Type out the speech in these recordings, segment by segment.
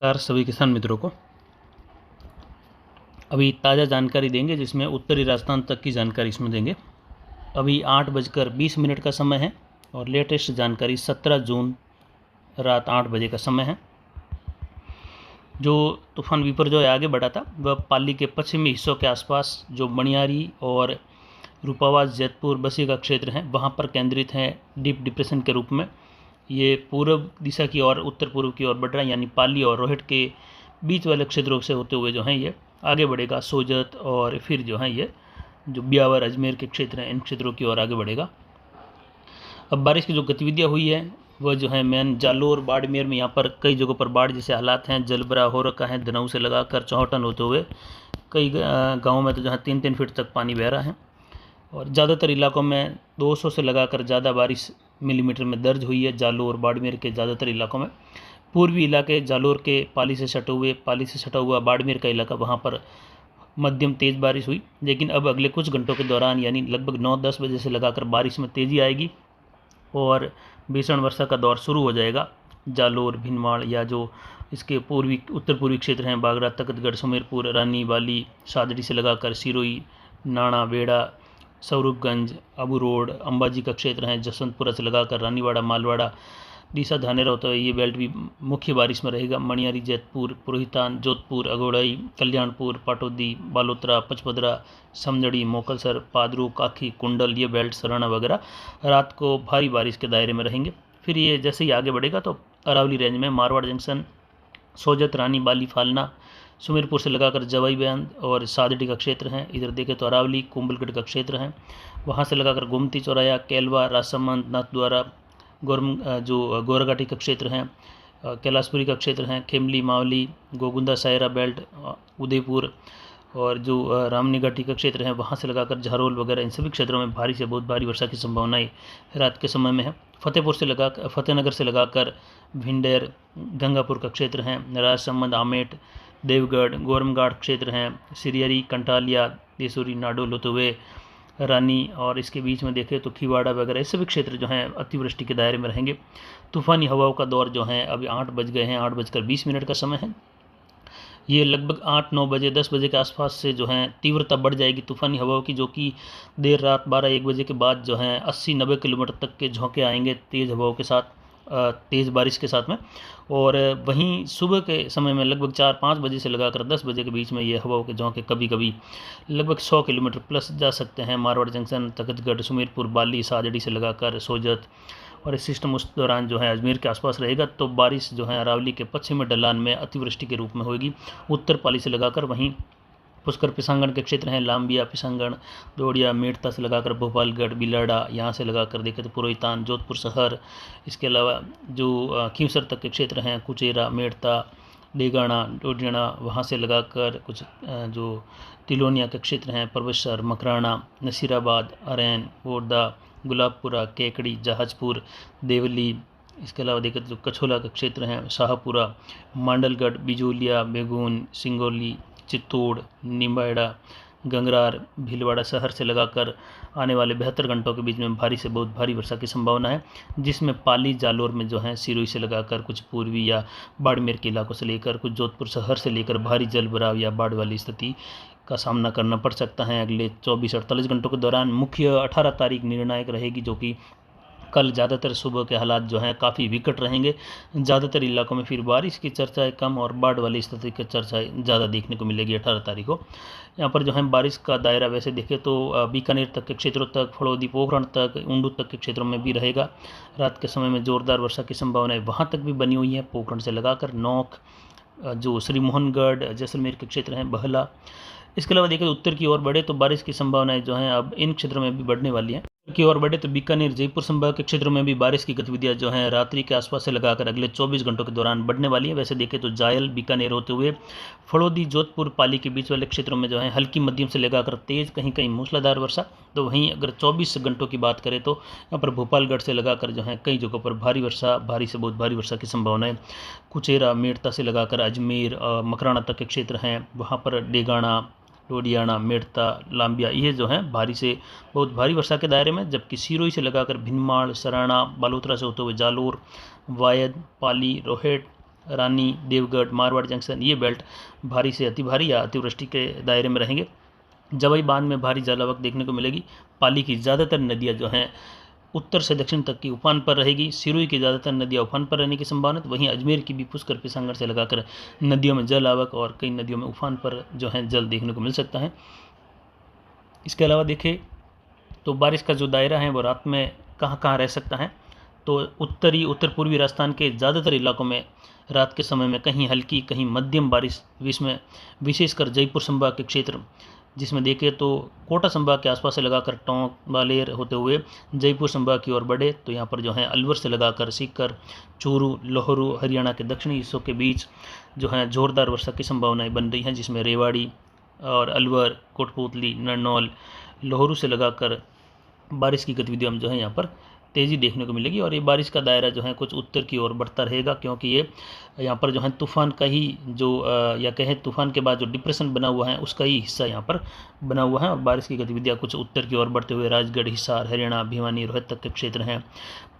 नमस्कार सभी किसान मित्रों को। अभी ताज़ा जानकारी देंगे जिसमें उत्तरी राजस्थान तक की जानकारी इसमें देंगे। अभी 8:20 का समय है और लेटेस्ट जानकारी 17 जून रात 8 बजे का समय है। जो तूफान विपर्जॉय आगे बढ़ा था वह पाली के पश्चिमी हिस्सों के आसपास जो मणियारी और रूपावास जैतपुर बसी का क्षेत्र है वहाँ पर केंद्रित है डीप डिप्रेशन के रूप में। ये पूर्व दिशा की ओर उत्तर पूर्व की ओर बढ़ रहा है, यानी पाली और रोहट के बीच वाले क्षेत्रों से होते हुए जो है ये आगे बढ़ेगा सोजत और फिर जो है ये जो ब्यावर अजमेर के क्षेत्र हैं इन क्षेत्रों की ओर आगे बढ़ेगा। अब बारिश की जो गतिविधियाँ हुई है वह जो है मेन जालोर बाड़मेर में यहाँ पर कई जगहों पर बाढ़ जैसे हालात हैं, जलभरा हो रखा है, दनाऊ से लगाकर चौहटन होते हुए कई गाँवों में तो जहाँ 3-3 फीट तक पानी बह रहा है और ज़्यादातर इलाकों में 200 से लगाकर ज़्यादा बारिश मिलीमीटर में दर्ज हुई है। जालोर बाड़मेर के ज़्यादातर इलाकों में, पूर्वी इलाके जालोर के पाली से सटा हुआ बाड़मेर का इलाका वहाँ पर मध्यम तेज़ बारिश हुई। लेकिन अब अगले कुछ घंटों के दौरान यानी लगभग 9-10 बजे से लगाकर बारिश में तेज़ी आएगी और भीषण वर्षा का दौर शुरू हो जाएगा। जालोर भिनमाल या जो इसके पूर्वी उत्तर पूर्वी क्षेत्र हैं बागरा तकतगढ़ सुमेरपुर रानी वाली सादड़ी से लगाकर सिरोही नाना बेड़ा स्वरूपगंज अबू रोड अंबाजी का क्षेत्र है, जसवंतपुरा से लगाकर रानीवाड़ा मालवाड़ा डीसा धानेरा होता है ये बेल्ट भी मुख्य बारिश में रहेगा। मणियारी जैतपुर पुरोहितान जोधपुर अगोड़ई कल्याणपुर पाटौदी बालोतरा पचपदरा समझड़ी मोकलसर पादरू काखी कुंडल ये बेल्ट सराना वगैरह रात को भारी बारिश के दायरे में रहेंगे। फिर ये जैसे ही आगे बढ़ेगा तो अरावली रेंज में मारवाड़ जंक्शन सोजत रानी बाली फालना सुमेरपुर से लगाकर जवाई बयान और सादड़ी का क्षेत्र है। इधर देखें तो अरावली कुंभलगढ़ का क्षेत्र है, वहाँ से लगाकर गोमती चौराया केलवा राजसमंद नाथद्वारा गोराघाटी का क्षेत्र है, कैलाशपुरी का क्षेत्र है, खेमली मावली गोगुंदा सायरा बेल्ट उदयपुर और जो रामनी घाटी का क्षेत्र है वहाँ से लगाकर झारोल वगैरह इन सभी क्षेत्रों में भारी से बहुत भारी वर्षा की संभावनाएं रात के समय में है। फतेहनगर से लगाकर भिंडेर गंगापुर का क्षेत्र है, राजसमंद आमेट देवगढ़ गोरमघाट क्षेत्र हैं, सिरियरी कंटालिया देसूरी नाडोल होते हुए रानी और इसके बीच में देखें तो खिवाड़ा वगैरह ये सभी क्षेत्र जो हैं अतिवृष्टि के दायरे में रहेंगे। तूफ़ानी हवाओं का दौर जो है अभी 8 बज गए हैं, 8:20 का समय है। ये लगभग 8-9 बजे 10 बजे के आसपास से जो है तीव्रता बढ़ जाएगी तूफ़ानी हवाओं की, जो कि देर रात 12-1 बजे के बाद जो है 80-90 किलोमीटर तक के झोंके आएंगे तेज़ हवाओं के साथ, तेज़ बारिश के साथ में। और वहीं सुबह के समय में लगभग 4-5 बजे से लगाकर 10 बजे के बीच में ये हवाओं के झोंके कभी कभी लगभग 100 किलोमीटर प्लस जा सकते हैं। मारवाड़ जंक्शन तखतगढ़ सुमेरपुर बाली सादड़ी से लगाकर सोजत और इस सिस्टम उस दौरान जो है अजमेर के आसपास रहेगा तो बारिश जो है अरावली के पश्चिमी ढलान में अतिवृष्टि के रूप में होगी। उत्तर पाली से लगाकर वहीं पुष्कर पिसांगण के क्षेत्र हैं, लाम्बिया पिसांगण दोड़िया मेड़ता से लगाकर भोपालगढ़ बिलाड़ा यहाँ से लगाकर देखें तो पुरोहितान जोधपुर शहर, इसके अलावा जो खींवसर तक के क्षेत्र हैं कुचेरा मेड़ता डेगाना डोडियाना वहाँ से लगाकर कुछ जो तिलोनिया के क्षेत्र हैं परवेश्वर मकराना नसीराबाद अरैन बोरदा गुलाबपुरा केकड़ी जहाजपुर देवली, इसके अलावा देखें तो कछोला का क्षेत्र हैं शाहपुरा मांडलगढ़ बिजोलिया बेगून सिंगोली चित्तौड़ निम्बाड़ा गंगरार भीलवाड़ा शहर से लगाकर आने वाले 72 घंटों के बीच में भारी से बहुत भारी वर्षा की संभावना है, जिसमें पाली जालोर में जो है सिरोही से लगाकर कुछ पूर्वी या बाड़मेर के इलाकों से लेकर कुछ जोधपुर शहर से लेकर भारी जल भराव या बाढ़ वाली स्थिति का सामना करना पड़ सकता है अगले 24-48 घंटों के दौरान। मुख्य 18 तारीख निर्णायक रहेगी, जो कि कल ज़्यादातर सुबह के हालात जो हैं काफ़ी विकट रहेंगे। ज़्यादातर इलाकों में फिर बारिश की चर्चाएं कम और बाढ़ वाली स्थिति की चर्चाएं ज़्यादा देखने को मिलेगी 18 तारीख को। यहाँ पर जो है बारिश का दायरा वैसे देखें तो बीकानेर तक के क्षेत्रों तक, फड़ौदी पोखरण तक, ऊंडू तक के क्षेत्रों में भी रहेगा। रात के समय में ज़ोरदार वर्षा की संभावनाएँ वहाँ तक भी बनी हुई है, पोखरण से लगाकर नौख जो श्री मोहनगढ़ जैसलमेर के क्षेत्र हैं बहला। इसके अलावा देखें तो उत्तर की ओर बढ़े तो बारिश की संभावनाएं जो हैं अब इन क्षेत्रों में भी बढ़ने वाली हैं। की ओर बढ़े तो बीकानेर जयपुर संभाग के क्षेत्रों में भी बारिश की गतिविधियां जो हैं रात्रि के आसपास से लगाकर अगले 24 घंटों के दौरान बढ़ने वाली है। वैसे देखें तो जायल बीकानेर होते हुए फड़ौदी जोधपुर पाली के बीच वाले क्षेत्रों में जो है हल्की मध्यम से लगाकर तेज़ कहीं कहीं मूसलाधार वर्षा। तो वहीं अगर 24 घंटों की बात करें तो यहाँ पर भोपालगढ़ से लगाकर जो है कई जगहों पर भारी वर्षा, भारी से बहुत भारी वर्षा की संभावना है। कुचेरा मेड़ता से लगाकर अजमेर मकराना तक के क्षेत्र हैं, वहाँ पर डेगाना डोडियाना मेड़ता लाम्बिया ये जो हैं भारी से बहुत भारी वर्षा के दायरे में, जबकि सिरोही से लगाकर भिनमाल सराना बालोतरा से होते हुए जालोर वायद पाली रोहट रानी, देवगढ़, मारवाड़ जंक्शन, ये बेल्ट भारी से अति भारी या अतिवृष्टि के दायरे में रहेंगे। जवाई बांध में भारी जलावक देखने को मिलेगी। पाली की ज़्यादातर नदियाँ जो हैं उत्तर से दक्षिण तक की उफान पर रहेगी। सिरोही की ज़्यादातर नदियाँ उफान पर रहने की संभावना। वहीं अजमेर की भी पुष्कर पिसांगढ़ से लगाकर नदियों में जल आवक और कई नदियों में उफान पर जो है जल देखने को मिल सकता है। इसके अलावा देखें तो बारिश का जो दायरा है वो रात में कहाँ कहाँ रह सकता है, तो उत्तर पूर्वी राजस्थान के ज़्यादातर इलाकों में रात के समय में कहीं हल्की कहीं मध्यम बारिश, इसमें विशेषकर जयपुर संभाग के क्षेत्र, जिसमें देखें तो कोटा संभाग के आसपास से लगाकर टोंक, ग्वालियर होते हुए जयपुर संभाग की ओर बढ़े तो यहाँ पर जो है अलवर से लगाकर सीकर, चूरू, लोहरू, हरियाणा के दक्षिणी हिस्सों के बीच जो है जोरदार वर्षा की संभावनाएं बन रही हैं, जिसमें रेवाड़ी और अलवर, कोटपूतली, नरनौल, लोहरू से लगाकर बारिश की गतिविधियाँ जो है यहाँ पर तेज़ी देखने को मिलेगी। और ये बारिश का दायरा जो है कुछ उत्तर की ओर बढ़ता रहेगा, क्योंकि ये यहाँ पर जो है तूफान का ही जो या कहें तूफान के बाद जो डिप्रेशन बना हुआ है उसका ही हिस्सा यहाँ पर बना हुआ है। और बारिश की गतिविधियाँ कुछ उत्तर की ओर बढ़ते हुए राजगढ़, हिसार, हरियाणा, भिवानी, रोहतक के क्षेत्र हैं।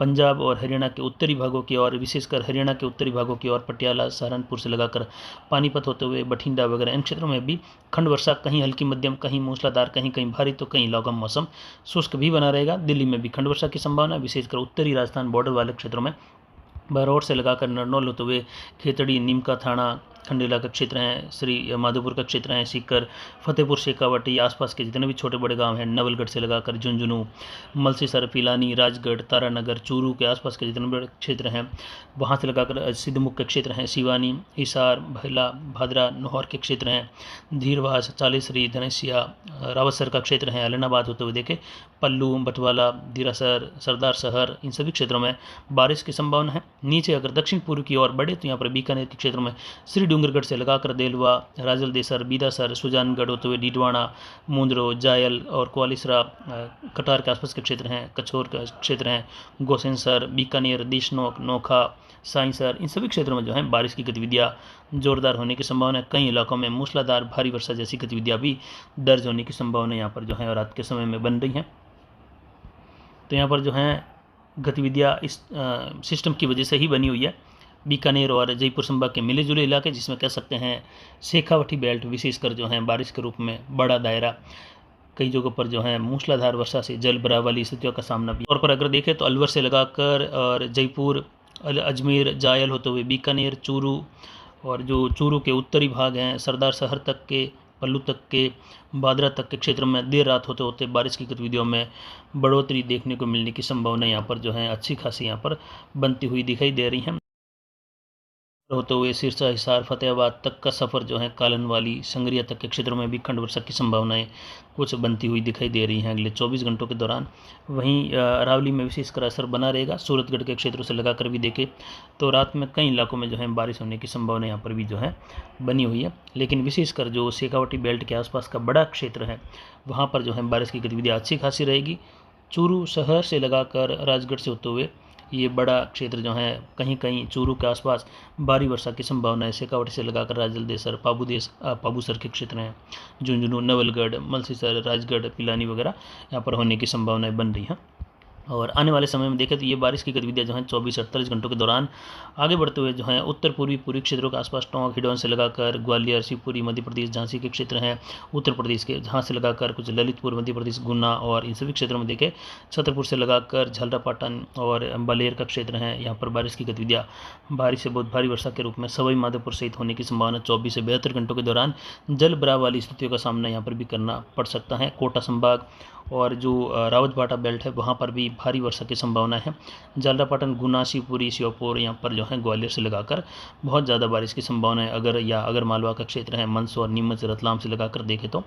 पंजाब और हरियाणा के उत्तरी भागों की ओर, विशेषकर हरियाणा के उत्तरी भागों की ओर पटियाला, सहारनपुर से लगाकर पानीपत होते हुए बठिंडा वगैरह इन क्षेत्रों में भी खंड वर्षा, कहीं हल्की मध्यम, कहीं मूसलाधार, कहीं कहीं भारी तो कहीं लौकम मौसम शुष्क भी बना रहेगा। दिल्ली में भी खंड वर्षा की संभावना, विशेषकर उत्तरी राजस्थान बॉर्डर वाले क्षेत्रों में बरौर से लगाकर नरनौल होते हुए खेतड़ी, नीमका थाना, खंडेला का क्षेत्र हैं, श्री माधोपुर का क्षेत्र हैं, सीकर, फतेहपुर, शेखावाटी, आसपास के जितने भी छोटे बड़े गांव हैं, नवलगढ़ से लगाकर झुंझुनू, मलसीसर, पिलानी, राजगढ़, तारानगर, चूरू के आसपास के जितने बड़े क्षेत्र हैं, वहां से लगाकर सिद्धमुख के क्षेत्र हैं, सिवानी, हिसार, भैला, भादरा, नौहर के क्षेत्र हैं, धीरवास, चालीसरी, धनेसिया, रावतसर का क्षेत्र है, अलनाबाद होते हुए देखे पल्लू, बटवाला, धीरासर, सरदार शहर, इन सभी क्षेत्रों में बारिश की संभावना है। नीचे अगर दक्षिण पूर्व की ओर बढ़े तो यहाँ पर बीकानेर के क्षेत्रों में श्री डूंगरगढ़ से लगाकर देलवा, राजलदेसर, बीदासर, सुजानगढ़ होते हुए डीडवाना, मुंद्रो, जायल और क्वालिसरा, कटार के आसपास के क्षेत्र हैं, कछोर का क्षेत्र हैं, गोसेंसर, बीकानेर, देशनोक, नोखा, साइंसर, इन सभी क्षेत्रों में जो है बारिश की गतिविधियाँ जोरदार होने की संभावना है। कई इलाकों में मूसलाधार भारी वर्षा जैसी गतिविधियाँ भी दर्ज होने की संभावना यहाँ पर जो है रात के समय में बन रही हैं। तो यहाँ पर जो है गतिविधियाँ इस सिस्टम की वजह से ही बनी हुई है। बीकानेर और जयपुर संभाग के मिले जुले इलाके, जिसमें कह सकते हैं शेखावटी बेल्ट विशेषकर जो है बारिश के रूप में बड़ा दायरा, कई जगहों पर जो है मूसलाधार वर्षा से जल भराव वाली स्थितियों का सामना भी। और पर अगर देखें तो अलवर से लगाकर और जयपुर, अजमेर, जायल होते हुए बीकानेर, चूरू और जो चूरू के उत्तरी भाग हैं, सरदार शहर तक के, पल्लू तक के, बादरा तक के क्षेत्रों में देर रात होते होते बारिश की गतिविधियों में बढ़ोतरी देखने को मिलने की संभावना यहाँ पर जो है अच्छी खासी यहाँ पर बनती हुई दिखाई दे रही है। होते हुए सिरसा, हिसार, फतेहाबाद तक का सफ़र जो है कालनवाली, संगरिया तक के क्षेत्रों में भी खंड वर्षा की संभावनाएं कुछ बनती हुई दिखाई दे रही हैं अगले 24 घंटों के दौरान। वहीं अरावली में विशेषकर असर बना रहेगा। सूरतगढ़ के क्षेत्रों से लगाकर भी देखें तो रात में कई इलाकों में जो है बारिश होने की संभावना यहाँ पर भी जो है बनी हुई है। लेकिन विशेषकर जो शेखावटी बेल्ट के आसपास का बड़ा क्षेत्र है वहाँ पर जो है बारिश की गतिविधियाँ अच्छी खासी रहेगी। चूरू शहर से लगाकर राजगढ़ से होते हुए ये बड़ा क्षेत्र जो है कहीं कहीं चूरू के आसपास भारी वर्षा की संभावना है। शेखावटी से लगाकर राजलदेसर, पाबूसर के क्षेत्र हैं, झुंझुनू, नवलगढ़, मलसीसर, राजगढ़, पिलानी वगैरह यहाँ पर होने की संभावनाएं बन रही हैं। और आने वाले समय में देखें तो ये बारिश की गतिविधियाँ जो हैं 24-48 घंटों के दौरान आगे बढ़ते हुए जो हैं उत्तर पूर्वी क्षेत्रों के आसपास टोंक, हिडौन से लगाकर ग्वालियर, शिवपुरी मध्य प्रदेश, झांसी के क्षेत्र हैं, उत्तर प्रदेश के जहाँ से लगाकर कुछ ललितपुर मध्य प्रदेश, गुना और इन सभी क्षेत्रों में देखें छतरपुर से लगाकर झलरापाटन और बलेर का क्षेत्र है। यहाँ पर बारिश की गतिविधियाँ भारी से बहुत भारी वर्षा के रूप में सवाई माधोपुर सहित होने की संभावना 24 से 72 घंटों के दौरान जल भराव वाली स्थितियों का सामना यहाँ पर भी करना पड़ सकता है। कोटा संभाग और जो रावतबाटा बेल्ट है वहाँ पर भी भारी वर्षा की संभावना है। झालरापाटन, गुना, शिवपुरी, श्योपुर यहाँ पर जो है ग्वालियर से लगाकर बहुत ज़्यादा बारिश की संभावना है। अगर मालवा का क्षेत्र है, मंदसौर, नीमच, रतलाम से लगाकर देखें तो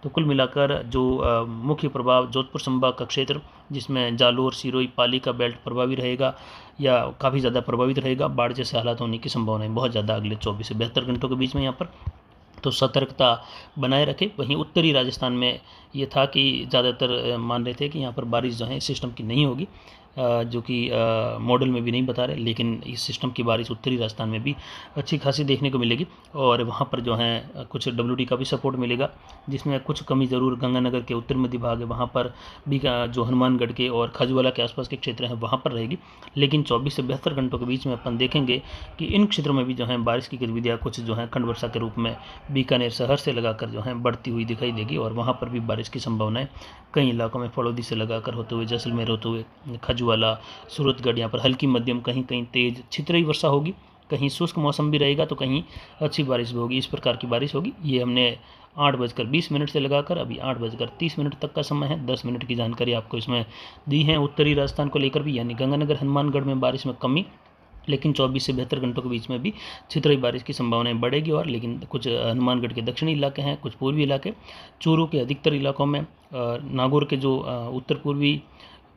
कुल मिलाकर जो मुख्य प्रभाव जोधपुर संभाग का क्षेत्र जिसमें जालोर, सिरोही, पाली का बेल्ट प्रभावी रहेगा या काफ़ी ज़्यादा प्रभावित रहेगा। बाढ़ जैसे हालात होने की संभावना बहुत ज़्यादा अगले 24 से 72 घंटों के बीच में यहाँ पर, तो सतर्कता बनाए रखें। वहीं उत्तरी राजस्थान में ये था कि ज़्यादातर मान रहे थे कि यहाँ पर बारिश जो है सिस्टम की नहीं होगी, जो कि मॉडल में भी नहीं बता रहे, लेकिन इस सिस्टम की बारिश उत्तरी राजस्थान में भी अच्छी खासी देखने को मिलेगी। और वहाँ पर जो है कुछ WD का भी सपोर्ट मिलेगा, जिसमें कुछ कमी ज़रूर गंगानगर के उत्तर मध्य भाग है वहाँ पर भी जो हनुमानगढ़ के और खजुवाला के आसपास के क्षेत्र हैं वहाँ पर रहेगी। लेकिन 24 से 72 घंटों के बीच में अपन देखेंगे कि इन क्षेत्रों में भी जो है बारिश की गतिविधियाँ कुछ जो है खंड वर्षा के रूप में बीकानेर शहर से लगाकर जो है बढ़ती हुई दिखाई देगी। और वहाँ पर भी बारिश की संभावनाएं कई इलाकों में फड़ौदी से लगाकर होते हुए, जैसलमेर होते हुए खजुवाला, सूरतगढ़, यहाँ पर हल्की मध्यम, कहीं कहीं तेज छितरी वर्षा होगी, कहीं शुष्क मौसम भी रहेगा तो कहीं अच्छी बारिश भी होगी। इस प्रकार की बारिश होगी। ये हमने 8:20 से लगाकर अभी 8:30 तक का समय है। 10 मिनट की जानकारी आपको इसमें दी है उत्तरी राजस्थान को लेकर भी, यानी गंगानगर हनुमानगढ़ में बारिश में कमी, लेकिन 24 से 72 घंटों के बीच में भी छितरी बारिश की संभावनाएं बढ़ेगी। और लेकिन कुछ हनुमानगढ़ के दक्षिणी इलाके हैं, कुछ पूर्वी इलाके, चूरू के अधिकतर इलाकों में, नागौर के जो उत्तर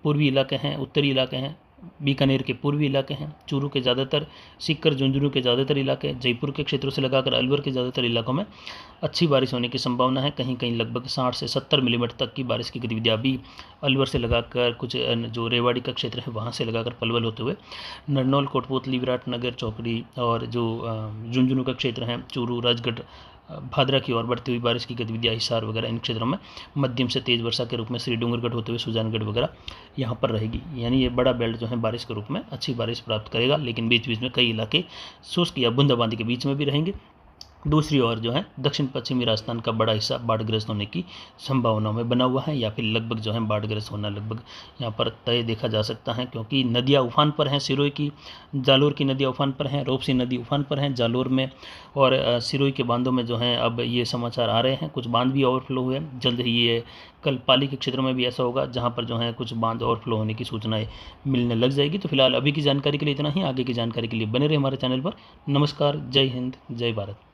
पूर्वी इलाके हैं, उत्तरी इलाके हैं, बीकानेर के पूर्वी इलाके हैं, चूरू के ज़्यादातर, सीकर झुंझुनू के ज़्यादातर इलाके, जयपुर के क्षेत्रों से लगाकर अलवर के ज़्यादातर इलाकों में अच्छी बारिश होने की संभावना है। कहीं कहीं लगभग 60 से 70 मिलीमीटर तक की बारिश की गतिविधियाँ भी अलवर से लगाकर कुछ जो रेवाड़ी का क्षेत्र है वहाँ से लगाकर पलवल होते हुए नरनौल, कोटपुतली, विराटनगर, चौकड़ी और जो झुंझुनू का क्षेत्र है, चूरू, राजगढ़, भादरा की ओर बढ़ती हुई बारिश की गतिविधियाँ हिसार वगैरह इन क्षेत्रों में मध्यम से तेज वर्षा के रूप में श्री डूंगरगढ़ होते हुए सुजानगढ़ वगैरह यहाँ पर रहेगी। यानी ये बड़ा बेल्ट जो है बारिश के रूप में अच्छी बारिश प्राप्त करेगा, लेकिन बीच बीच में कई इलाके शुष्क या बूंदाबांदी के बीच में भी रहेंगे। दूसरी ओर जो है दक्षिण पश्चिमी राजस्थान का बड़ा हिस्सा बाढ़ग्रस्त होने की संभावनाओं में बना हुआ है, या फिर लगभग जो है बाढ़ग्रस्त होना लगभग यहाँ पर तय देखा जा सकता है, क्योंकि नदियाँ उफान पर हैं। सिरोही की, जालोर की नदियाँ उफान पर हैं, रोपसी नदी उफान पर हैं जालोर में, और सिरोही के बांधों में जो है अब ये समाचार आ रहे हैं कुछ बांध भी ओवरफ्लो हुए। जल्द ही ये कल पाली के क्षेत्रों में भी ऐसा होगा जहाँ पर जो है कुछ बांध ओवरफ्लो होने की सूचनाएं मिलने लग जाएगी। तो फिलहाल अभी की जानकारी के लिए इतना ही। आगे की जानकारी के लिए बने रहे हमारे चैनल पर। नमस्कार, जय हिंद, जय भारत।